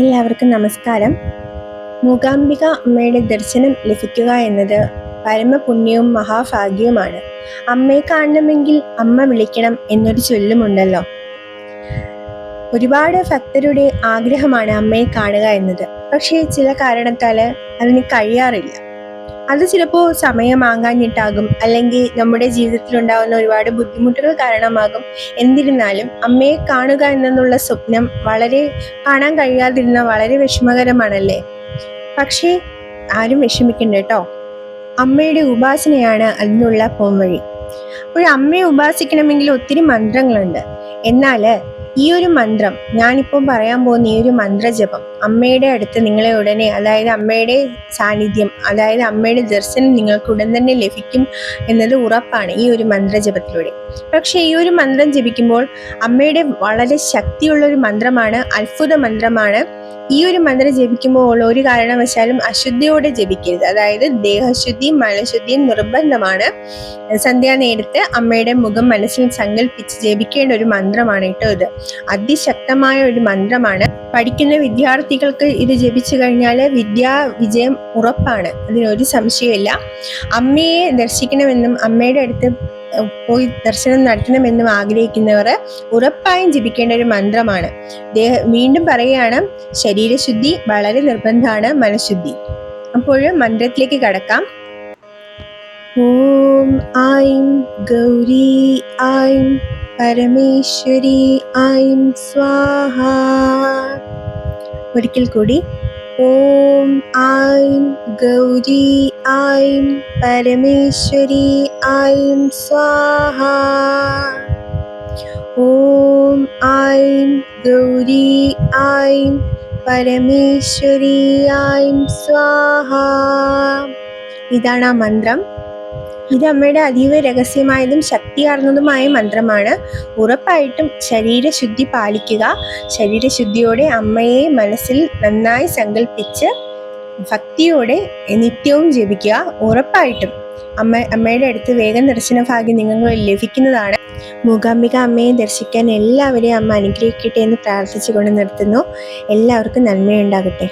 എല്ലാവർക്കും നമസ്കാരം. മൂകാംബിക അമ്മയുടെ ദർശനം ലഭിക്കുക എന്നത് പരമപുണ്യവും മഹാഭാഗ്യവുമാണ്. അമ്മയെ കാണണമെങ്കിൽ അമ്മ വിളിക്കണം എന്നൊരു ചൊല്ലുമുണ്ടല്ലോ. ഒരുപാട് ഭക്തരുടെ ആഗ്രഹമാണ് അമ്മയെ കാണുക എന്നത്. പക്ഷേ ചില കാരണത്താൽ അതിന് കഴിയാറില്ല. അത് ചിലപ്പോൾ സമയമാകാഞ്ഞിട്ടാകും, അല്ലെങ്കിൽ നമ്മുടെ ജീവിതത്തിൽ ഉണ്ടാകുന്ന ഒരുപാട് ബുദ്ധിമുട്ടുകൾ കാരണമാകും. എന്നിരുന്നാലും അമ്മയെ കാണുക എന്നുള്ള സ്വപ്നം കാണാൻ കഴിയാതിരുന്ന വളരെ വിഷമകരമാണല്ലേ. പക്ഷേ ആരും വിഷമിക്കണ്ട കേട്ടോ. അമ്മയുടെ ഉപാസനയാണ് അതിനുള്ള പോംവഴി. അപ്പോൾ അമ്മയെ ഉപാസിക്കണമെങ്കിൽ ഒത്തിരി മന്ത്രങ്ങളുണ്ട്. എന്നാൽ ഈ ഒരു മന്ത്രം, ഞാനിപ്പോൾ പറയാൻ പോകുന്ന ഈ ഒരു മന്ത്രജപം അമ്മയുടെ അടുത്ത് നിങ്ങളെ ഉടനെ, അതായത് അമ്മയുടെ സാന്നിധ്യം, അതായത് അമ്മയുടെ ദർശനം നിങ്ങൾക്ക് ഉടൻ തന്നെ ലഭിക്കും എന്നത് ഉറപ്പാണ് ഈ ഒരു മന്ത്രജപത്തിലൂടെ. പക്ഷേ ഈ ഒരു മന്ത്രം ജപിക്കുമ്പോൾ അമ്മയുടെ വളരെ ശക്തിയുള്ള ഒരു മന്ത്രമാണ്, അത്ഭുത മന്ത്രമാണ്. ഈ ഒരു മന്ത്രം ജപിക്കുമ്പോൾ ഒരു കാരണവശാലും അശുദ്ധിയോടെ ജപിക്കരുത്. അതായത് ദേഹശുദ്ധിയും മനഃശുദ്ധിയും നിർബന്ധമാണ്. സന്ധ്യാനേരത്ത് അമ്മയുടെ മുഖം മനസ്സിൽ സങ്കല്പിച്ച് ജപിക്കേണ്ട ഒരു മന്ത്രമാണ് കേട്ടോ ഇത്. അതിശക്തമായ ഒരു മന്ത്രമാണ്. പഠിക്കുന്ന വിദ്യാർത്ഥികൾക്ക് ഇത് ജപിച്ചു കഴിഞ്ഞാൽ വിദ്യാ വിജയം ഉറപ്പാണ്, അതിനൊരു സംശയമില്ല. അമ്മയെ ദർശിക്കണമെന്നും അമ്മയുടെ അടുത്ത് പോയി ദർശനം നടത്തണമെന്നും ആഗ്രഹിക്കുന്നവർ ഉറപ്പായും ജപിക്കേണ്ട ഒരു മന്ത്രമാണ്. വീണ്ടും പറയുകയാണ്, ശരീരശുദ്ധി വളരെ നിർബന്ധമാണ്, മനഃശുദ്ധി. അപ്പോൾ മന്ത്രത്തിലേക്ക് കടക്കാം. ഓം ഐം ഗൗരി ഐം പരമേശ്വരി ഐം സ്വാഹ. ഒരിക്കൽ കൂടി, ഓം ഐം ഗൗരി ഐം പരമേശ്വരി ഐം സ്വാഹ. ഓം ഐം ഗൗരി ഐം പരമേശ്വരി ഐം സ്വാഹ. ഇതാണ് ആ മന്ത്രം. ഇത് അമ്മയുടെ അതീവ രഹസ്യമായതും ശക്തിയാർന്നതുമായ മന്ത്രമാണ്. ഉറപ്പായിട്ടും ശരീരശുദ്ധി പാലിക്കുക. ശരീരശുദ്ധിയോടെ അമ്മയെ മനസ്സിൽ നന്നായി സങ്കല്പിച്ച് ഭക്തിയോടെ നിത്യവും ജപിക്കുക. ഉറപ്പായിട്ടും അമ്മയുടെ അടുത്ത് വേഗം ദർശന ഭാഗ്യം നിങ്ങൾക്ക് ലഭിക്കുന്നതാണ്. മൂകാംബിക അമ്മയെ ദർശിക്കാൻ എല്ലാവരെയും അമ്മ അനുഗ്രഹിക്കട്ടെ എന്ന് പ്രാർത്ഥിച്ചുകൊണ്ട് നിർത്തുന്നു. എല്ലാവർക്കും നന്മയുണ്ടാകട്ടെ.